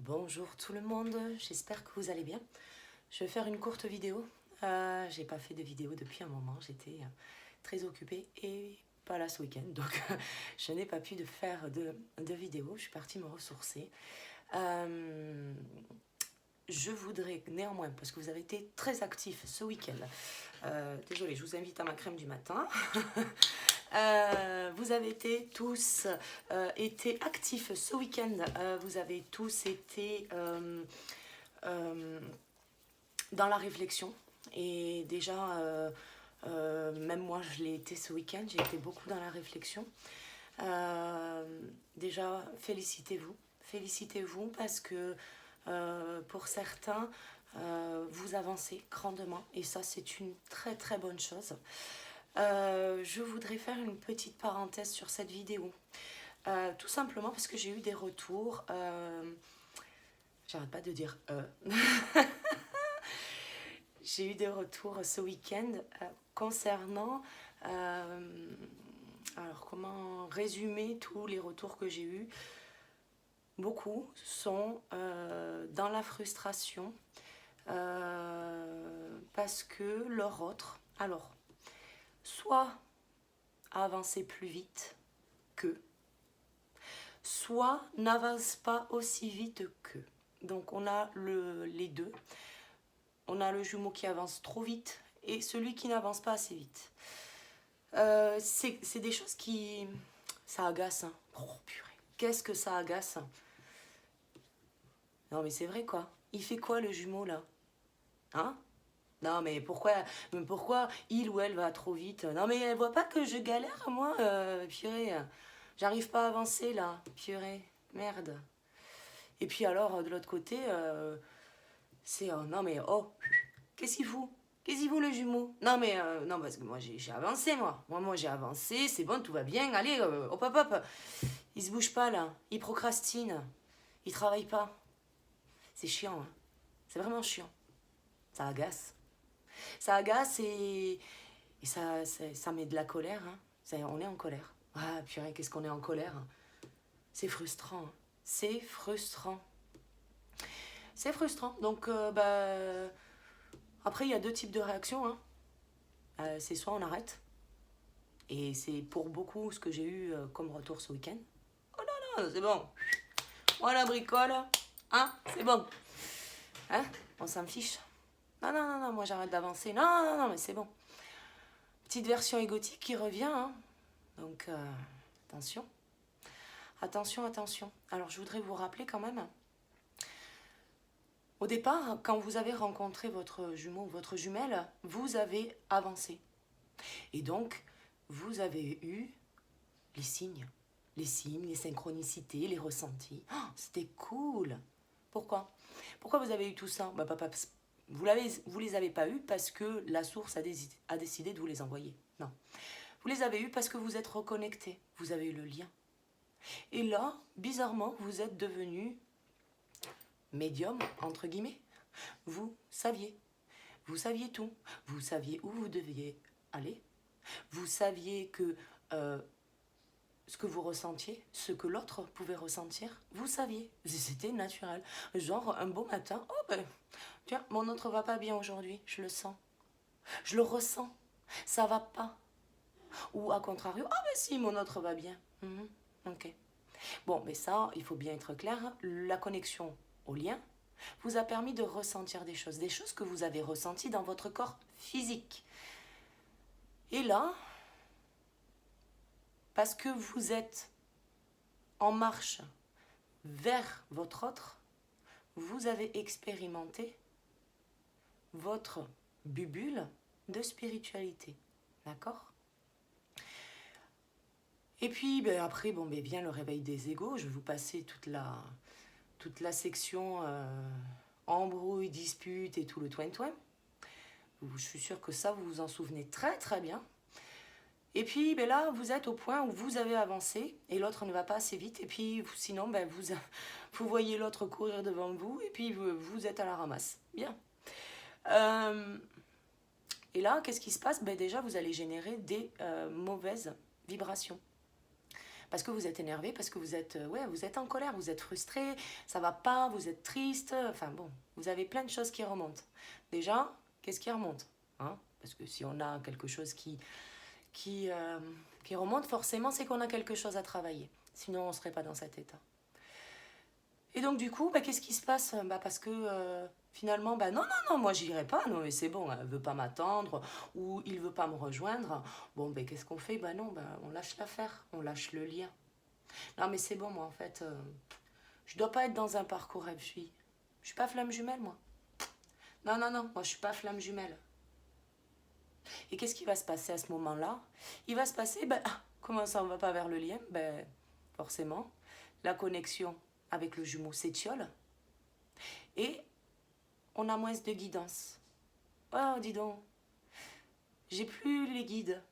Bonjour tout le monde, j'espère que vous allez bien. Je vais faire une courte vidéo. J'ai pas fait de vidéo depuis un moment, j'étais très occupée et pas là ce week-end, donc je n'ai pas pu faire de vidéo. Je suis partie me ressourcer. Euh, je voudrais néanmoins, parce que vous avez été très actifs ce week-end, désolée, je vous invite à ma crème du matin. Vous avez été tous été actifs ce week-end. Vous avez tous été dans la réflexion. Et déjà, même moi, je l'ai été ce week-end. J'ai été beaucoup dans la réflexion. Déjà, félicitez-vous. Félicitez-vous parce que pour certains, vous avancez grandement. Et ça, c'est une très très bonne chose. Je voudrais faire une petite parenthèse sur cette vidéo. Tout simplement parce que j'ai eu des retours. J'arrête pas de dire j'ai eu des retours ce week-end concernant. Alors, comment résumer tous les retours que j'ai eus? Beaucoup sont dans la frustration parce que leur autre, alors, soit avancer plus vite qu'eux, soit n'avance pas aussi vite qu'eux. Donc on a les deux. On a le jumeau qui avance trop vite et celui qui n'avance pas assez vite. C'est des choses qui... Ça agace. Hein. Oh purée, qu'est-ce que ça agace. Non mais c'est vrai quoi. Il fait quoi le jumeau là? Hein? Non mais pourquoi il ou elle va trop vite? Non mais elle voit pas que je galère moi, purée. J'arrive pas à avancer là, purée. Merde. Et puis alors de l'autre côté, c'est oh, non mais oh, qu'est-ce qu'il fout? Qu'est-ce qu'il fout le jumeau? Non mais non parce que moi j'ai avancé moi. Moi j'ai avancé, c'est bon, tout va bien. Allez, hop hop hop. Il se bouge pas là, il procrastine, il travaille pas. C'est chiant, hein. C'est vraiment chiant. Ça agace. Ça agace et ça met de la colère. Hein. On est en colère. Ah purée, qu'est-ce qu'on est en colère. Hein. C'est frustrant. Hein. C'est frustrant. C'est frustrant. Donc, après, il y a deux types de réactions. Hein. C'est soit on arrête, et c'est pour beaucoup ce que j'ai eu comme retour ce week-end. Oh non, non, c'est bon. Voilà, bricole. Hein, c'est bon. Hein, on s'en fiche. Non, non, non, non, moi j'arrête d'avancer. Non, non, non, mais c'est bon. Petite version égotique qui revient. Hein. Donc, attention. Attention, attention. Alors, je voudrais vous rappeler quand même. Au départ, quand vous avez rencontré votre jumeau ou votre jumelle, vous avez avancé. Et donc, vous avez eu les signes. Les signes, les synchronicités, les ressentis. Oh, c'était cool. Pourquoi? Pourquoi vous avez eu tout ça? Vous les avez pas eus parce que la source a décidé de vous les envoyer. Non. Vous les avez eus parce que vous êtes reconnectés. Vous avez eu le lien. Et là, bizarrement, vous êtes devenu médium, entre guillemets. Vous saviez. Vous saviez tout. Vous saviez où vous deviez aller. Vous saviez que ce que vous ressentiez, ce que l'autre pouvait ressentir, vous saviez. C'était naturel. Genre, un beau matin, oh ben, tiens, mon autre va pas bien aujourd'hui, je le sens. Je le ressens. Ça va pas. Ou à contrario, ah ben si, mon autre va bien. Ok. Bon, mais ça, il faut bien être clair, la connexion au lien vous a permis de ressentir des choses que vous avez ressenties dans votre corps physique. Et là, parce que vous êtes en marche vers votre autre, vous avez expérimenté votre bulle de spiritualité. D'accord? Et puis après, vient le réveil des égos. Je vais vous passer toute la section embrouille, dispute et tout le toin-toin. Je suis sûre que ça, vous vous en souvenez très très bien. Et puis là, vous êtes au point où vous avez avancé et l'autre ne va pas assez vite. Et puis sinon, vous voyez l'autre courir devant vous et puis vous êtes à la ramasse. Bien. Et là, qu'est-ce qui se passe? Déjà, vous allez générer des mauvaises vibrations. Parce que vous êtes énervé, parce que vous êtes, ouais, vous êtes en colère, vous êtes frustré, ça va pas, vous êtes triste. Enfin bon, vous avez plein de choses qui remontent. Déjà, qu'est-ce qui remonte, hein? Parce que si on a quelque chose qui, euh, qui remonte, forcément, c'est qu'on a quelque chose à travailler. Sinon, on ne serait pas dans cet état. Et donc, du coup, bah, qu'est-ce qui se passe? Bah, parce que finalement, bah, non, non, non, moi, j'irai pas. Non, mais c'est bon, elle veut pas m'attendre ou il veut pas me rejoindre. Bon, ben, qu'est-ce qu'on fait? Bah, non, bah, on lâche l'affaire, on lâche le lien. Non, mais c'est bon, moi, en fait, je dois pas être dans un parcours rêve. Je suis pas flamme jumelle, moi. Non, non, non, moi, je suis pas flamme jumelle. Et qu'est-ce qui va se passer à ce moment-là? Il va se passer, ben, comment ça, on va pas vers le lien? Ben, forcément, la connexion avec le jumeau s'étiole et on a moins de guidance. Oh, dis donc, j'ai plus les guides.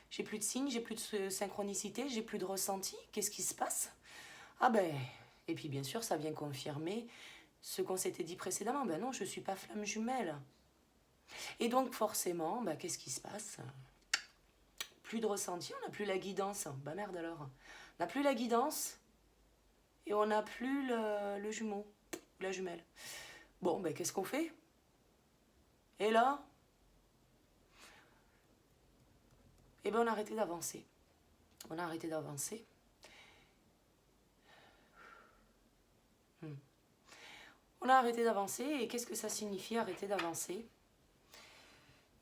J'ai plus de signes, j'ai plus de synchronicité, j'ai plus de ressenti. Qu'est-ce qui se passe? Ah ben, et puis bien sûr, ça vient confirmer ce qu'on s'était dit précédemment. Ben non, je suis pas flamme jumelle. Et donc forcément, ben, qu'est-ce qui se passe? Plus de ressenti, on n'a plus la guidance. Bah merde alors. On n'a plus la guidance et on n'a plus le jumeau, la jumelle. Bon, ben qu'est-ce qu'on fait? Et là, eh ben on a arrêté d'avancer. On a arrêté d'avancer. On a arrêté d'avancer et qu'est-ce que ça signifie arrêter d'avancer?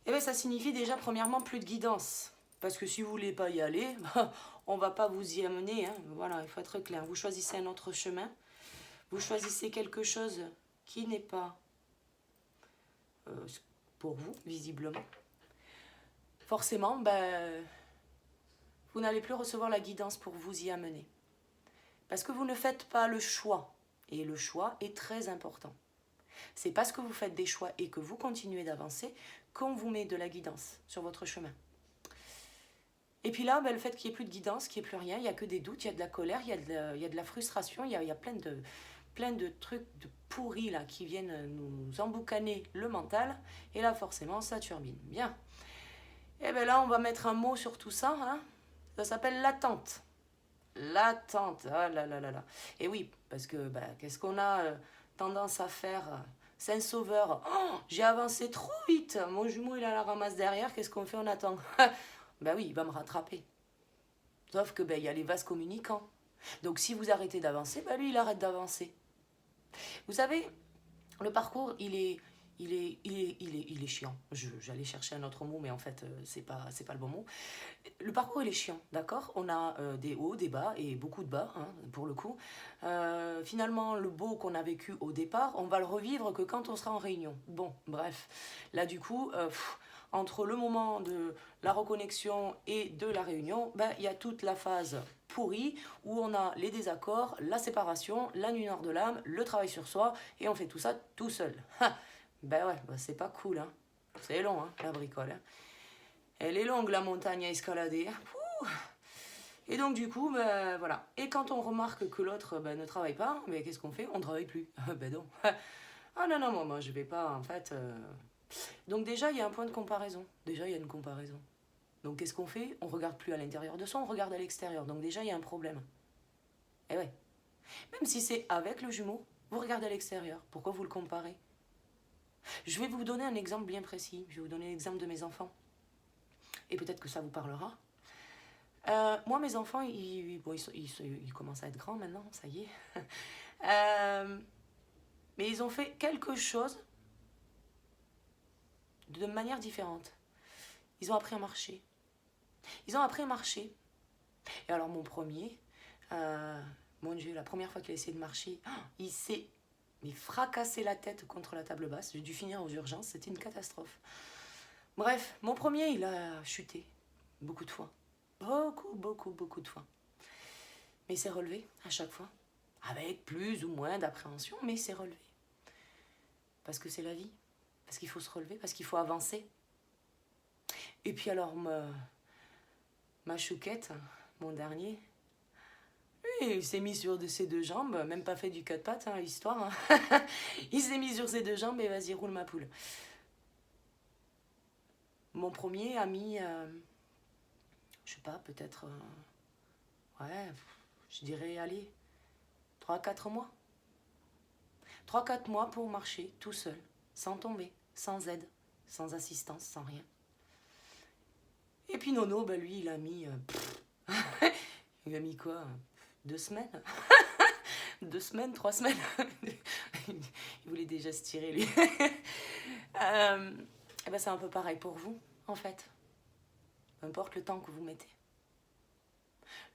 Eh bien ça signifie déjà premièrement plus de guidance. Parce que si vous ne voulez pas y aller, on ne va pas vous y amener. Hein. Voilà, il faut être clair. Vous choisissez un autre chemin. Vous choisissez quelque chose qui n'est pas pour vous, visiblement. Forcément, ben, vous n'allez plus recevoir la guidance pour vous y amener. Parce que vous ne faites pas le choix. Et le choix est très important. C'est parce que vous faites des choix et que vous continuez d'avancer qu'on vous met de la guidance sur votre chemin. Et puis là, ben, le fait qu'il n'y ait plus de guidance, qu'il n'y ait plus rien, il n'y a que des doutes, il y a de la colère, il y a de la frustration, il y a plein de trucs de pourris là, qui viennent nous emboucaner le mental. Et là, forcément, ça turbine. Bien. Et bien là, on va mettre un mot sur tout ça. Hein. Ça s'appelle l'attente. L'attente. Ah là là là là. Et oui, parce que ben, qu'est-ce qu'on a tendance à faire Saint-Sauveur. Oh, j'ai avancé trop vite. Mon jumeau, il a la ramasse derrière. Qu'est-ce qu'on fait? On attend. Ben oui, il va me rattraper. Sauf que ben, y a les vases communicants. Donc si vous arrêtez d'avancer, ben lui, il arrête d'avancer. Vous savez, le parcours, il est chiant. J'allais chercher un autre mot, mais en fait, c'est pas le bon mot. Le parcours, il est chiant, d'accord? On a des hauts, des bas, et beaucoup de bas, hein, pour le coup. Finalement, le beau qu'on a vécu au départ, on va le revivre que quand on sera en réunion. Bon, bref. Là, du coup, entre le moment de la reconnexion et de la réunion, ben, y a toute la phase pourrie où on a les désaccords, la séparation, la nuit noire de l'âme, le travail sur soi, et on fait tout ça tout seul. Ben ouais, ben c'est pas cool, hein. C'est long, hein, la bricole. Hein. Elle est longue, la montagne à escalader. Ouh. Et donc, du coup, ben voilà. Et quand on remarque que l'autre ben, ne travaille pas, ben, qu'est-ce qu'on fait? On ne travaille plus. Ben non. Ah non, non, moi je vais pas, en fait. Donc, déjà, il y a un point de comparaison. Déjà, il y a une comparaison. Donc, qu'est-ce qu'on fait? On regarde plus à l'intérieur de soi, on regarde à l'extérieur. Donc, déjà, il y a un problème. Et ouais. Même si c'est avec le jumeau, vous regardez à l'extérieur. Pourquoi vous le comparez? Je vais vous donner un exemple bien précis. Je vais vous donner l'exemple de mes enfants. Et peut-être que ça vous parlera. Moi, mes enfants, ils commencent à être grands maintenant, ça y est. Mais ils ont fait quelque chose de manière différente. Ils ont appris à marcher. Ils ont appris à marcher. Et alors, mon premier, mon Dieu, la première fois qu'il a essayé de marcher, il s'est fracassé la tête contre la table basse. J'ai dû finir aux urgences, c'était une catastrophe. Bref, mon premier, il a chuté beaucoup de fois. Beaucoup de fois. Mais il s'est relevé à chaque fois. Avec plus ou moins d'appréhension, mais il s'est relevé. Parce que c'est la vie. Parce qu'il faut se relever, parce qu'il faut avancer. Et puis alors, ma chouquette, mon dernier, lui, il s'est mis sur ses deux jambes, même pas fait du quatre pattes, hein, l'histoire. Hein. Il s'est mis sur ses deux jambes et vas-y, roule ma poule. Mon premier a mis, je sais pas, peut-être Ouais, je dirais, allez, 3 à 4 mois. 3 à 4 mois pour marcher tout seul, sans tomber, sans aide, sans assistance, sans rien. Et puis Nono, bah lui, il a mis... il a mis quoi 2 semaines 2 semaines, 3 semaines. Il voulait déjà se tirer, lui. Et ben c'est un peu pareil pour vous, en fait. Peu importe le temps que vous mettez.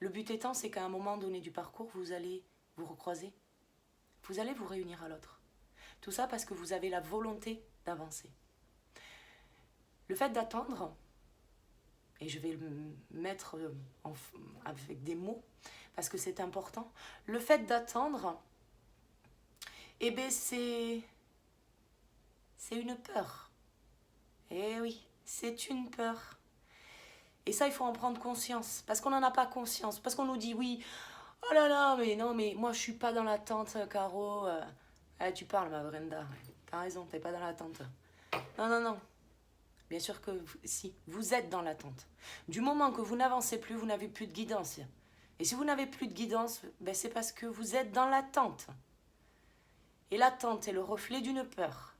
Le but étant, c'est qu'à un moment donné du parcours, vous allez vous recroiser. Vous allez vous réunir à l'autre. Tout ça parce que vous avez la volonté d'avancer. Le fait d'attendre, et je vais le mettre avec des mots, parce que c'est important, le fait d'attendre, eh bien c'est une peur. Eh oui, c'est une peur. Et ça, il faut en prendre conscience, parce qu'on n'en a pas conscience, parce qu'on nous dit oui, oh là là, mais non, mais moi je suis pas dans l'attente, Caro. Tu parles, ma Brenda, t'as raison, t'es pas dans l'attente. Non, non, non. Bien sûr que si, vous êtes dans l'attente. Du moment que vous n'avancez plus, vous n'avez plus de guidance. Et si vous n'avez plus de guidance, ben c'est parce que vous êtes dans l'attente. Et l'attente est le reflet d'une peur.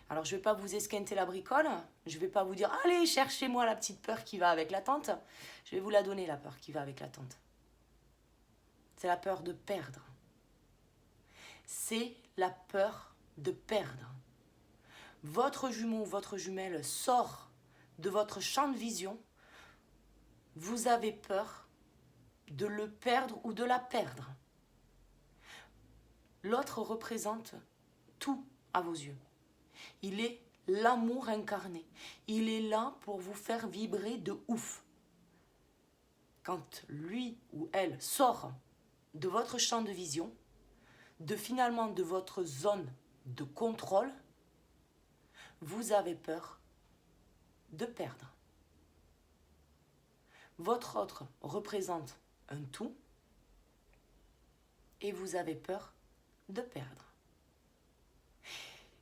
Alors je ne vais pas vous esquinter la bricole, je ne vais pas vous dire « Allez, cherchez-moi la petite peur qui va avec l'attente ». Je vais vous la donner, la peur qui va avec l'attente. C'est la peur de perdre. C'est la peur de perdre. Votre jumeau, votre jumelle sort de votre champ de vision, vous avez peur de le perdre ou de la perdre. L'autre représente tout à vos yeux. Il est l'amour incarné. Il est là pour vous faire vibrer de ouf. Quand lui ou elle sort de votre champ de vision, finalement de votre zone de contrôle, vous avez peur de perdre. Votre autre représente un tout et vous avez peur de perdre.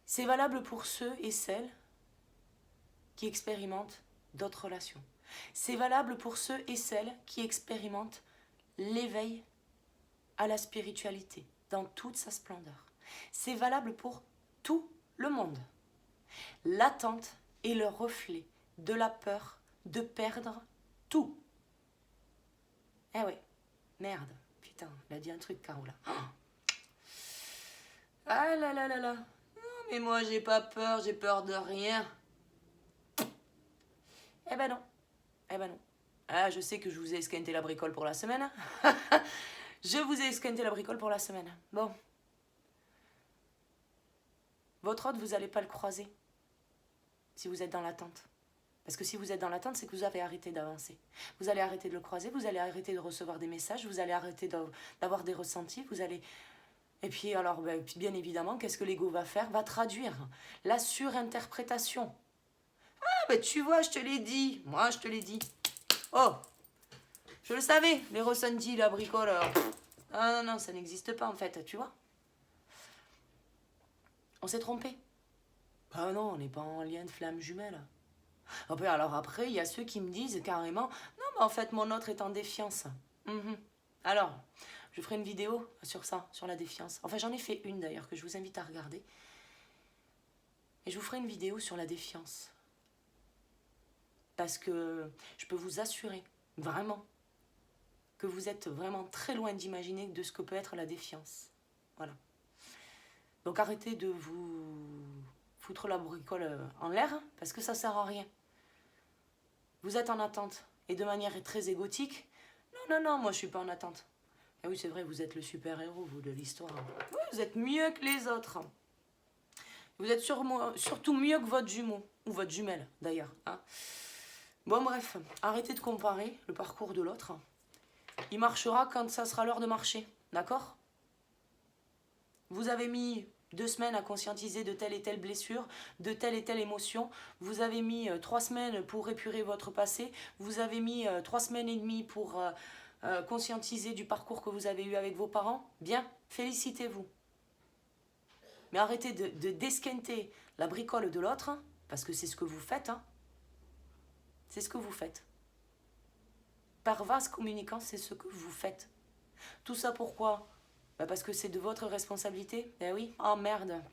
C'est valable pour ceux et celles qui expérimentent d'autres relations. C'est valable pour ceux et celles qui expérimentent l'éveil à la spiritualité dans toute sa splendeur. C'est valable pour tout le monde. L'attente est le reflet de la peur de perdre tout. Eh ouais, merde, putain, elle a dit un truc, Caro, là. Ah là là là là. Non, mais moi, j'ai pas peur, j'ai peur de rien. Eh ben non, eh ben non. Ah, je sais que je vous ai esquinté la bricole pour la semaine. Je vous ai esquinté la bricole pour la semaine. Bon. Votre hôte, vous n'allez pas le croiser si vous êtes dans l'attente. Parce que si vous êtes dans l'attente, c'est que vous avez arrêté d'avancer. Vous allez arrêter de le croiser, vous allez arrêter de recevoir des messages, vous allez arrêter d'avoir des ressentis, vous allez... Et puis alors, bien évidemment, qu'est-ce que l'ego va faire? Va traduire la surinterprétation. Ah, ben tu vois, je te l'ai dit. Moi, je te l'ai dit. Oh, je le savais, les ressentis, la bricole. Ah non, non, ça n'existe pas en fait, tu vois. On s'est trompé. Ah non, on n'est pas en lien de flamme jumelle. Alors après, il y a ceux qui me disent carrément, non, mais en fait, mon autre est en défiance. Alors, je ferai une vidéo sur ça, sur la défiance. Enfin, j'en ai fait une d'ailleurs, que je vous invite à regarder. Et je vous ferai une vidéo sur la défiance. Parce que je peux vous assurer, vraiment, que vous êtes vraiment très loin d'imaginer de ce que peut être la défiance. Voilà. Donc arrêtez de vous foutre la bricole en l'air, parce que ça ne sert à rien. Vous êtes en attente, et de manière très égotique. Non, non, non, moi je ne suis pas en attente. Et oui, c'est vrai, vous êtes le super-héros, vous, de l'histoire. Oui, vous êtes mieux que les autres. Vous êtes surtout mieux que votre jumeau, ou votre jumelle, d'ailleurs. Hein. Bon, bref, arrêtez de comparer le parcours de l'autre. Il marchera quand ça sera l'heure de marcher, d'accord? Vous avez mis 2 semaines à conscientiser de telle et telle blessure, de telle et telle émotion. Vous avez mis 3 semaines pour épurer votre passé. Vous avez mis 3 semaines et demie pour conscientiser du parcours que vous avez eu avec vos parents. Bien, félicitez-vous. Mais arrêtez de desquinter la bricole de l'autre, parce que c'est ce que vous faites. Hein. C'est ce que vous faites. par vase communicant, c'est ce que vous faites. Tout ça pourquoi? Parce que c'est de votre responsabilité. Eh oui, oh merde,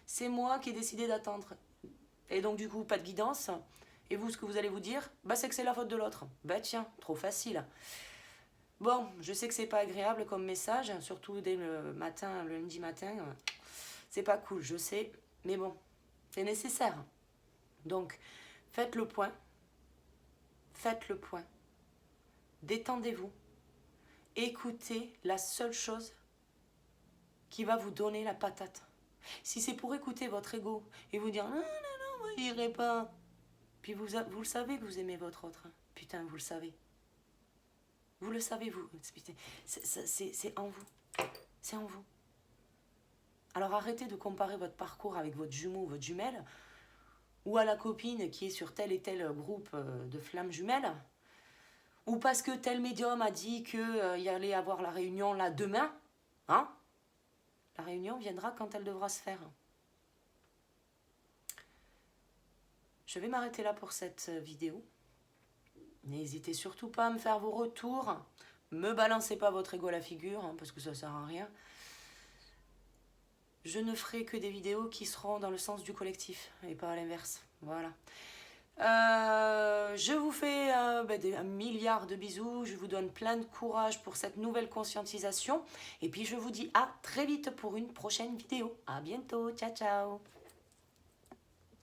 c'est moi qui ai décidé d'attendre. Et donc du coup, pas de guidance. Et vous, ce que vous allez vous dire, c'est que c'est la faute de l'autre. Tiens, trop facile. Bon, je sais que c'est pas agréable comme message, surtout dès le matin, le lundi matin. C'est pas cool, je sais, mais bon, c'est nécessaire. Donc, faites le point. Faites le point. Détendez-vous. Écoutez la seule chose qui va vous donner la patate. Si c'est pour écouter votre ego et vous dire non, non, non, moi j'irai pas. Puis vous le savez que vous aimez votre autre. Putain, vous le savez. Vous le savez, vous. C'est en vous. C'est en vous. Alors arrêtez de comparer votre parcours avec votre jumeau ou votre jumelle, ou à la copine qui est sur tel et tel groupe de flammes jumelles, ou parce que tel médium a dit qu'il y allait avoir la réunion là demain. Hein? La réunion viendra quand elle devra se faire. Je vais m'arrêter là pour cette vidéo. N'hésitez surtout pas à me faire vos retours. Me balancez pas votre ego à la figure, parce que ça sert à rien. Je ne ferai que des vidéos qui seront dans le sens du collectif et pas à l'inverse. Voilà. Je vous fais un milliard de bisous. Je vous donne plein de courage pour cette nouvelle conscientisation. Et puis je vous dis à très vite pour une prochaine vidéo. À bientôt. Ciao, ciao.